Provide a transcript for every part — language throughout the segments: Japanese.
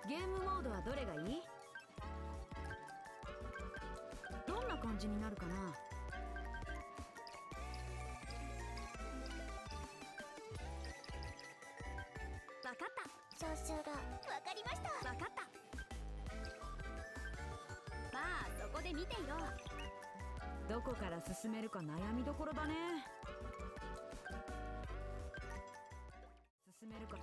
ゲームモードはどれがいい？どんな感じになるかな？わかった。少々がわかりました。わかった。まあそこで見ていろ。どこから進めるか悩みどころだね。進めるか。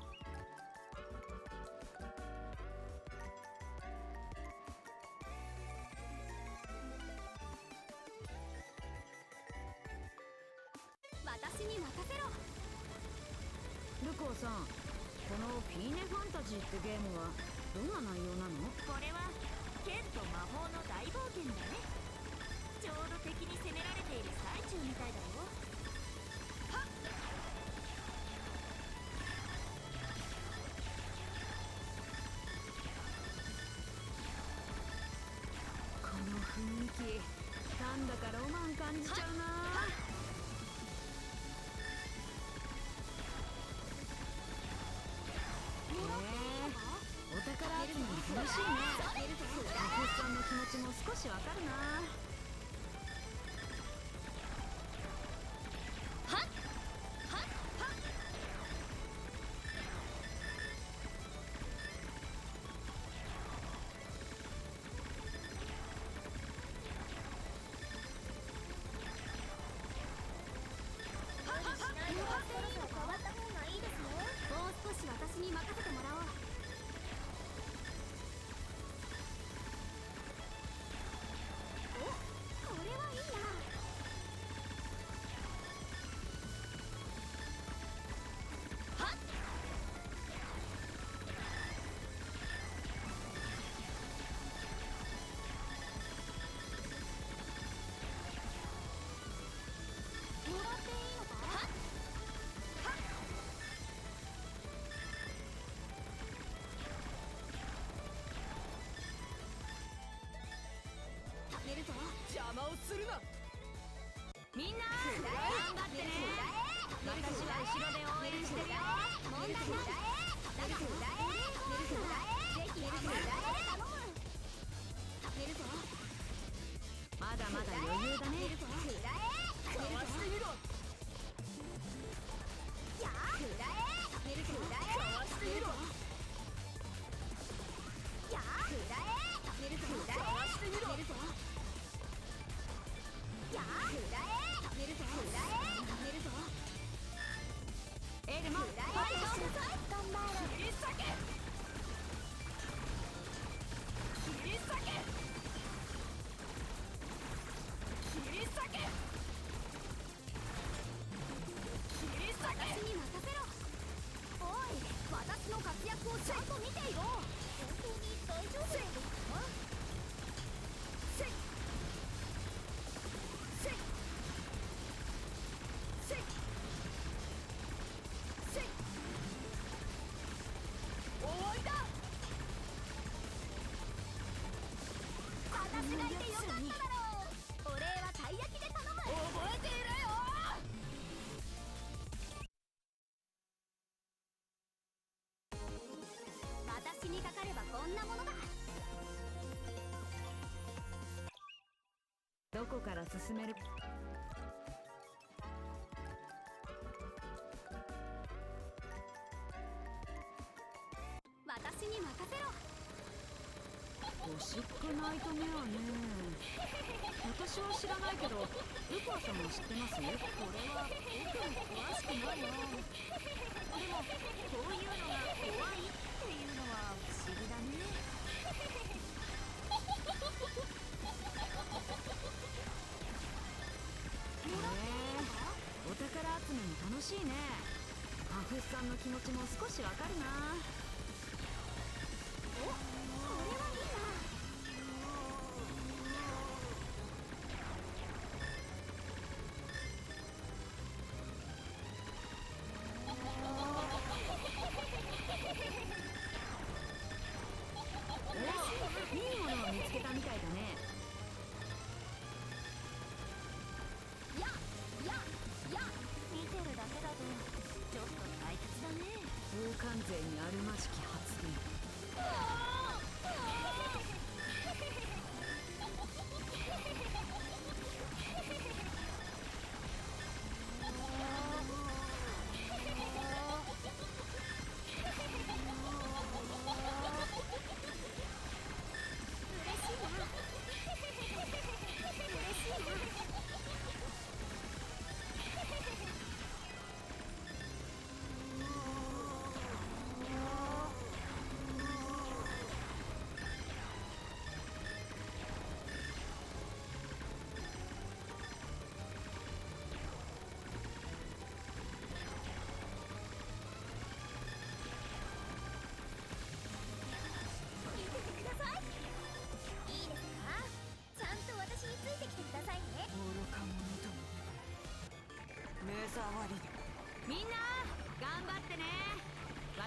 私に任せろ。ルコーさん、このフィーネファンタジーってゲームはどんな内容なの？これは剣と魔法の大冒険だね。ちょうど敵に攻められている最中みたいだよ。はっ。この雰囲気、なんだかロマン感じちゃうな。お宝集めも楽しいね。アフスさんの気持ちも少しわかるな。はっはっはっ。変わった方がいいですよ。もう少し私に任せてもらおう。お、これはいいな。はっ。もらっていいのか？はっはっ。食べるぞ。邪魔をするな。みんな頑張ってね。私は後ろで応援してるよ。問題ない。だがぜひ頼む。食べるぞ。まだまだ余裕だね。かわしてみろ。やあ。食べるぞ。かわしてみろ。やあ。食べるぞ。かわしてみろ。やあ。食べるぞ。食べるぞ。エルモ、ファイト。頑張れ。切り裂け。切り裂け。切り裂け。切り裂け。私に任せろ。おい、私の活躍をちゃんと見ていろ。本当に大丈夫なんですか？せいせいせいせい。終わりだ。私がいてよかっただろう。お礼はたい焼きで頼む。覚えているよ。私にかかればこんなものだ。どこから進める？私に任せろ。ゴシックナイトメアね。私は知らないけど、ルコアさんは知ってます？これは僕も詳しくないな。でもこういうのが怖いっていうのは不思議だね。お宝集めも楽しいね。アフスさんの気持ちも少しわかるな。お、これはいいな。いいものを見つけたみたいだね。や見てるだけだとちょっと退屈だね。王冠勢にあるまじき発言。ああ。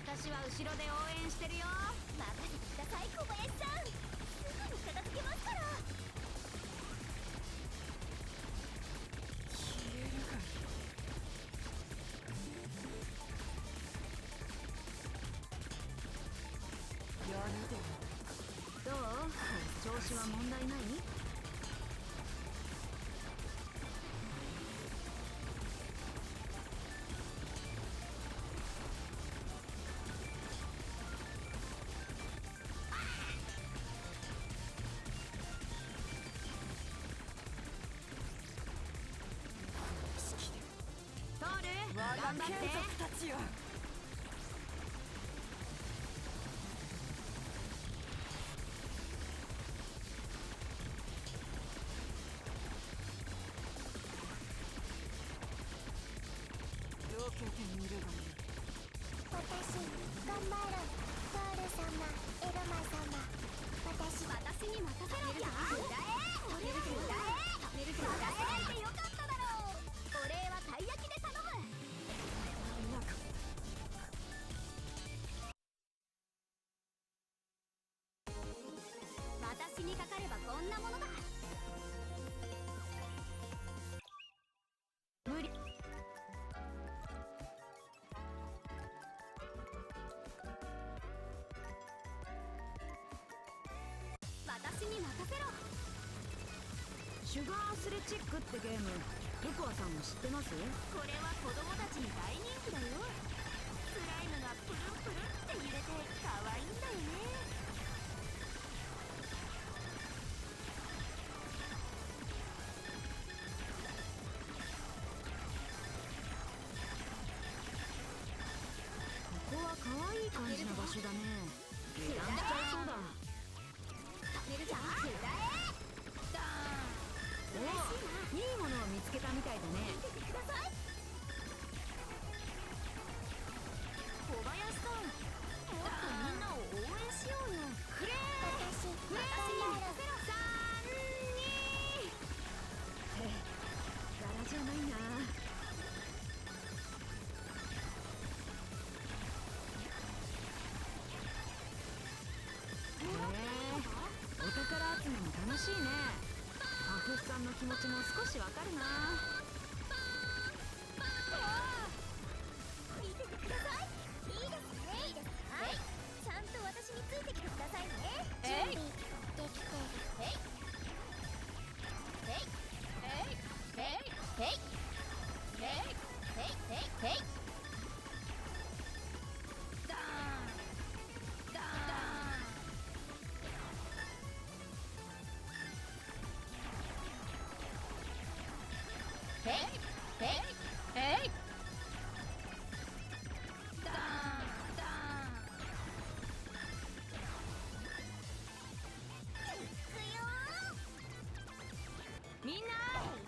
私は後ろで応援してるよ。任せてください小林さん、すぐに片付けますから。どう？調子は問題ない？トール、頑張って。たちよ。どうけてみるがいい。私頑張る。トール様、エルマ様、私に任せろ。やー食べるぞ。任せてよかっただろう。お礼はたい焼きで頼む。私にかかればこんなものだ。無理。私に任せろ。シュガーアスレチックってゲーム、ルコアさんも知ってます？これは子供たちに大人気だよ。スライムがプルンプルンって揺れて可愛いんだよね。ここは可愛い感じの場所だね。油断しちゃいそうだ。食べるぞ。お、いいものを見つけたみたいだね。見ててください。小林さん、もっとみんなを応援しようよ。くれー。私に任せろ。3、2って柄じゃないな。お宝集めも楽しいね。パフスさんの気持ちも少しわかるな。見ててください。いいですね。はい、ちゃんと私についてきてくださいね。準備できてる。みんな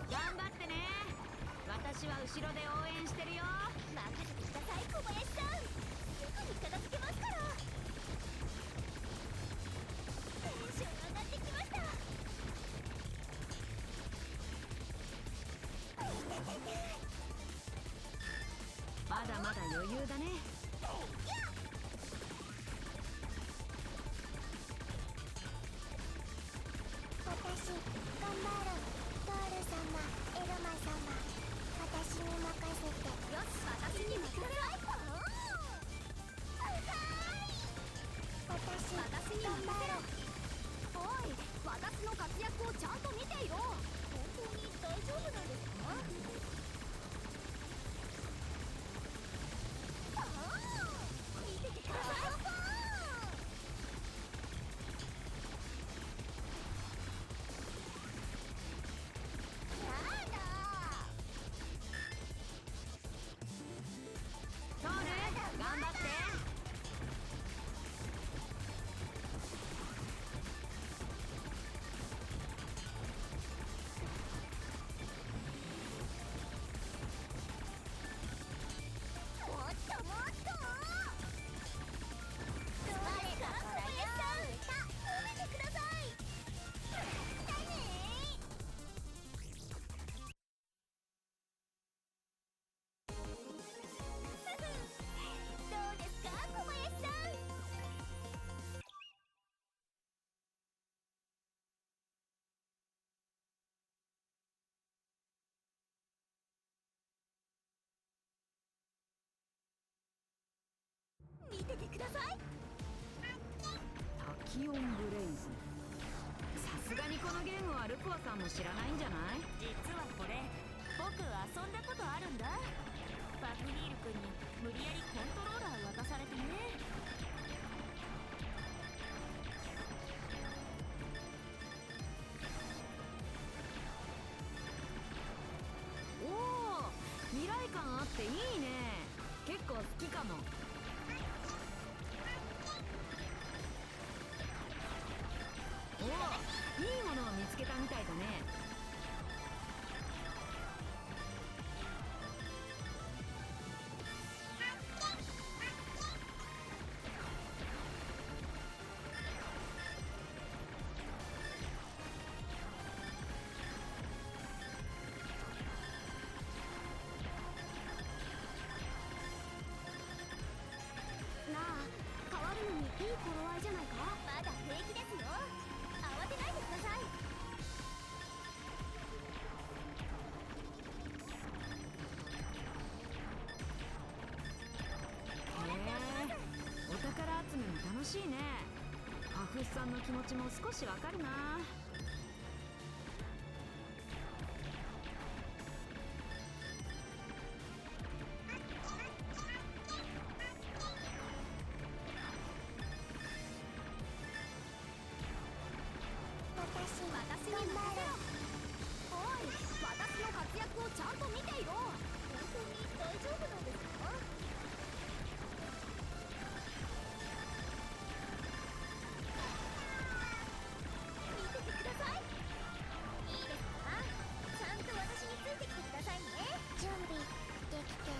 頑張ってね。私は後ろで応援してるよ。任せてください小林さん、すぐに片付けますから。テンション上がってきました。まだまだ余裕だね。私頑張る。トール様、エルマ様、私に任キオンブレイズ。さすがにこのゲームはルコアさんも知らないんじゃない？実はこれ僕遊んだことあるんだ。バグニール君に無理やりコントローラー渡されてね。おお、未来感あっていいね。結構好きかも。おお、いいものを見つけたみたいだね。なあ、変わるのにいい頃合いじゃないか。まだ平気ですよ。慌てないでください。へえ、お宝集めも楽しいね。ハフさんの気持ちも少しわかるな。私に任せろ。おい、私の活躍をちゃんと見ていろ。本当に大丈夫なんですか？見ててください。いいですか？ちゃんと私についてきてくださいね。準備できてる。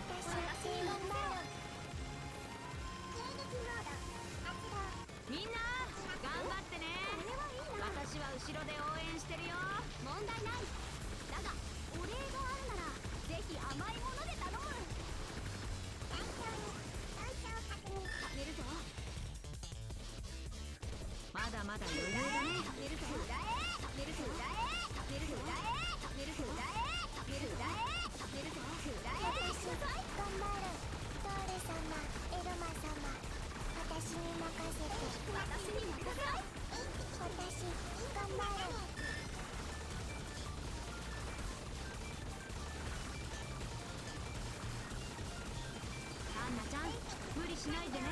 私に頑張る。迎撃モード発動。みんな頑張ってね。これはいいな。私は後ろで応援してるよ。問題ない。だがお礼があるならぜひ甘いもので頼む。隊長に確認。貯めるぞ。まだまだ余裕だね。貯めるぞ。裏へ。貯めるぞ。裏へ。貯めるぞ。裏へ。貯めるぞ。裏へ。貯めるぞ。裏へ。貯めるぞ。裏へ。私頑張る。トール様、エルマ様、私に任せて。私に任せろ。私頑張る。アンナちゃん、無理しないでね。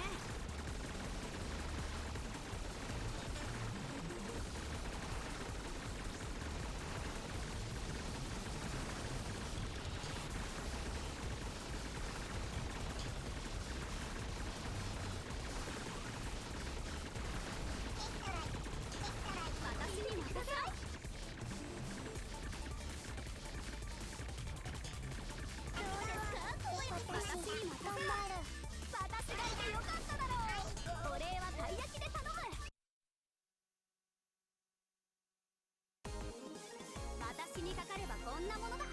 私に任せろ。私に任せろ。私がいてよかっただろう。お礼はたい焼きで頼む。私にかかればこんなものだ。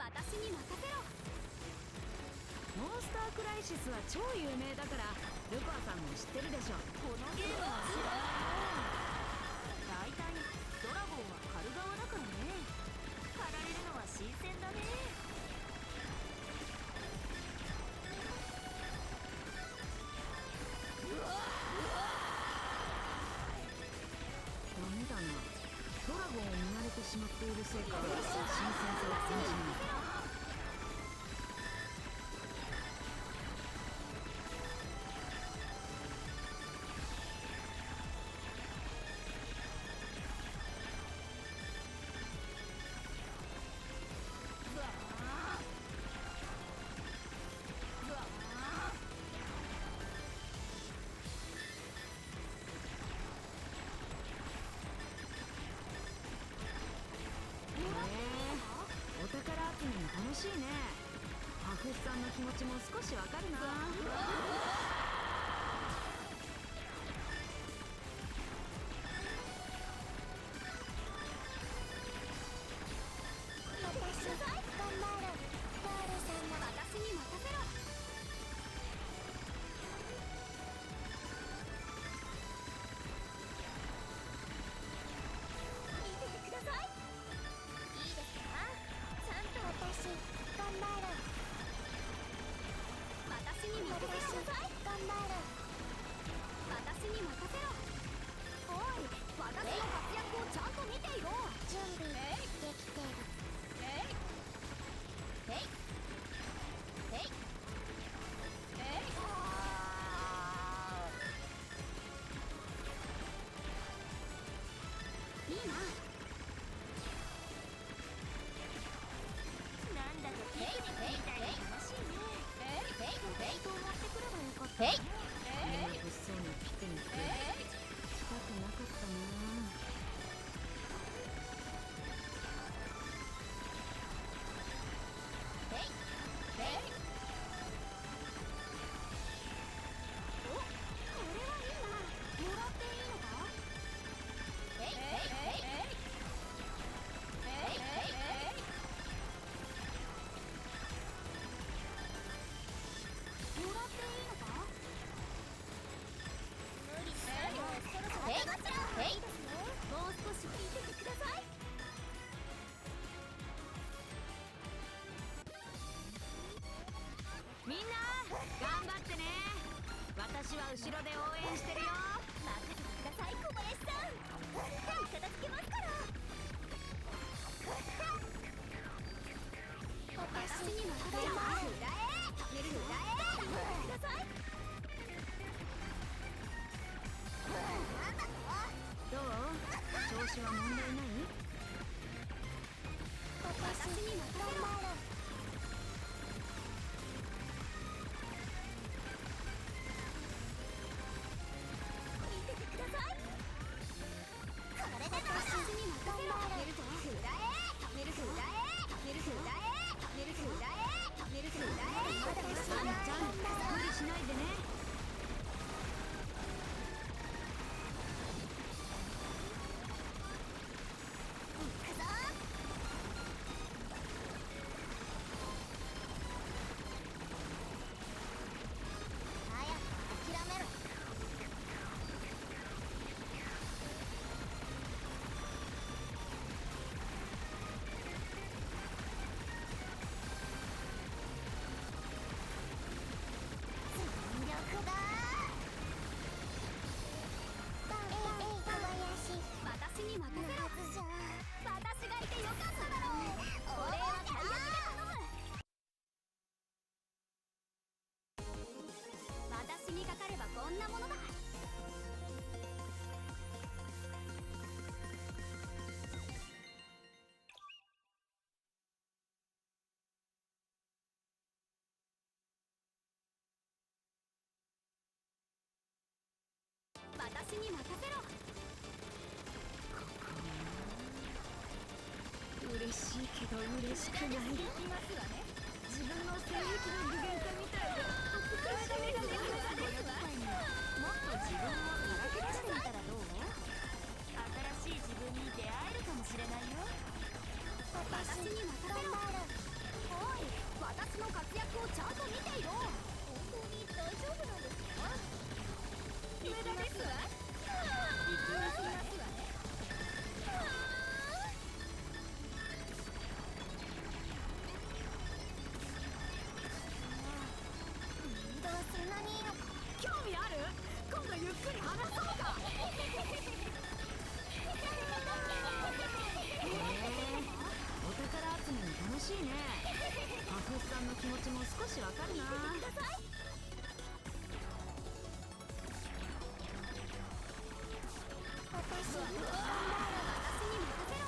私に任せろ。モンスタークライシスは超有名だからルコアさんも知ってるでしょ。このゲームは知らない。大体ドラゴンは狩る側だからね。狩られるのは新鮮だね。ダメだな。ドラゴンを見慣れてしまっているせいか新鮮さを感じない。お宝集めも楽しいね。ハフさんの気持ちも少しわかるな。な。なんだかピクニックみたいで楽しいね。人を持ってくればよかった。こんな物騒なピクニックしたくなかったな。みんな頑張ってね。私は後ろで応援してるよ。任せてください、小林さん。片付けますから。私にも裏へ貯める裏へください。どう？調子は問題ない？私にも頑張る。見ててください。これで私にも頑張る。裏へ貯める裏へ貯める裏へ貯める裏へ貯める裏へ。アンちゃん無理しないでね。私に任せろ。私がいてよかっただろう。お礼は最悪で頼む。私にかかればこんなものだ。私に任せろ。嬉しいけど嬉しくない。いますわね。自分の性癖の具現化みたいでダメですわ。もっと自分をさらけ出してみたらどう？新しい自分に出会えるかもしれないよ。私に任せろ。おい、私の活躍をちゃんと見ていろ。本当に大丈夫なんですか？無駄ですわ。行きますわね。そんなにいいのか。興味ある？今度ゆっくり話そうか。お宝集めも楽しいね。ハフさんの気持ちも少しわかるな。私にも頑張る。私に任せろ。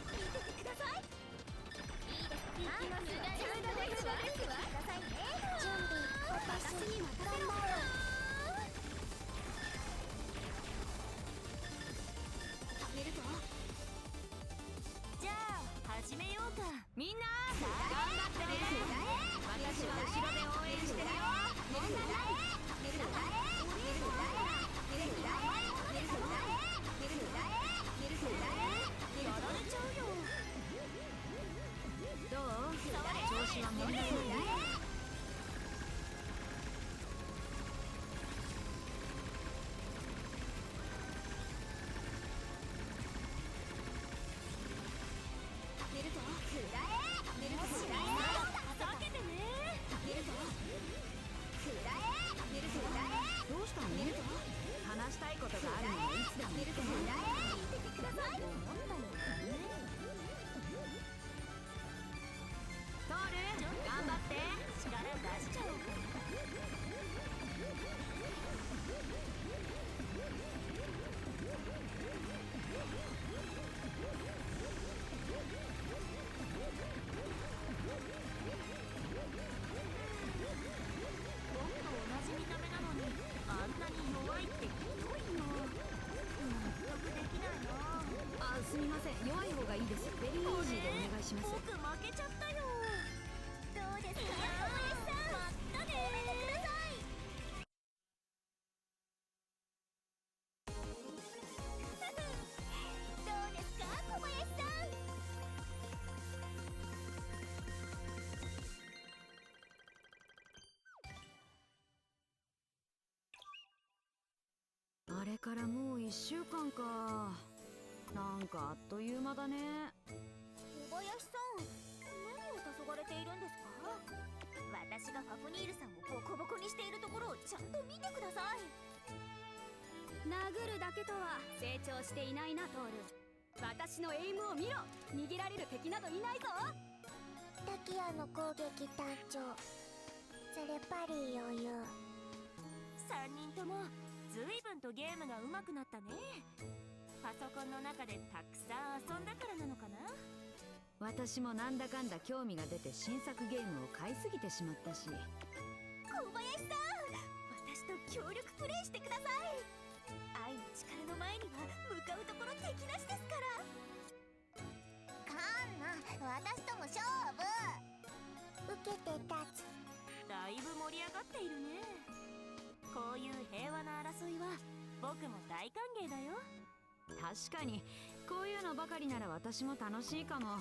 見ててください。いいです。行きますわ。くださいね。準備。私にも頑張る。食べるぞ。じゃあ始めようか。みんな頑張ってね。私は後ろで応援してるよ。どう？調子は問題ない？どうしたの？話したいことがあるのにいつでも言ってね。見ててください。トール頑張って。力出しちゃおうか。からもう1週間か。なんかあっという間だね。小林さん、何を黄昏れているんですか？私がファフニールさんをボコボコにしているところをちゃんと見てください。殴るだけとは成長していないなトール。私のエイムを見ろ。逃げられる敵などいないぞ。タキヤの攻撃単調。それパリー余裕。3人とも随分とゲームが上手くなったね。パソコンの中でたくさん遊んだからなのかな。私もなんだかんだ興味が出て新作ゲームを買いすぎてしまったし。小林さん、私と協力プレイしてください。愛の力の前には向かうところ敵なしですから。カンナ、私とも勝負。受けて立つ。だいぶ盛り上がっているね。こういう平和な争いは僕も大歓迎だよ。確かにこういうのばかりなら私も楽しいかも。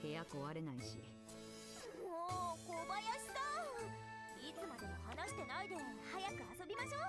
部屋壊れないし。もう小林さん、いつまでも話してないで早く遊びましょう。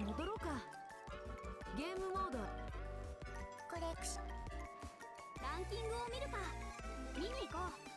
戻ろうか。ゲームモード。コレクション。ランキングを見るか。見に行こう。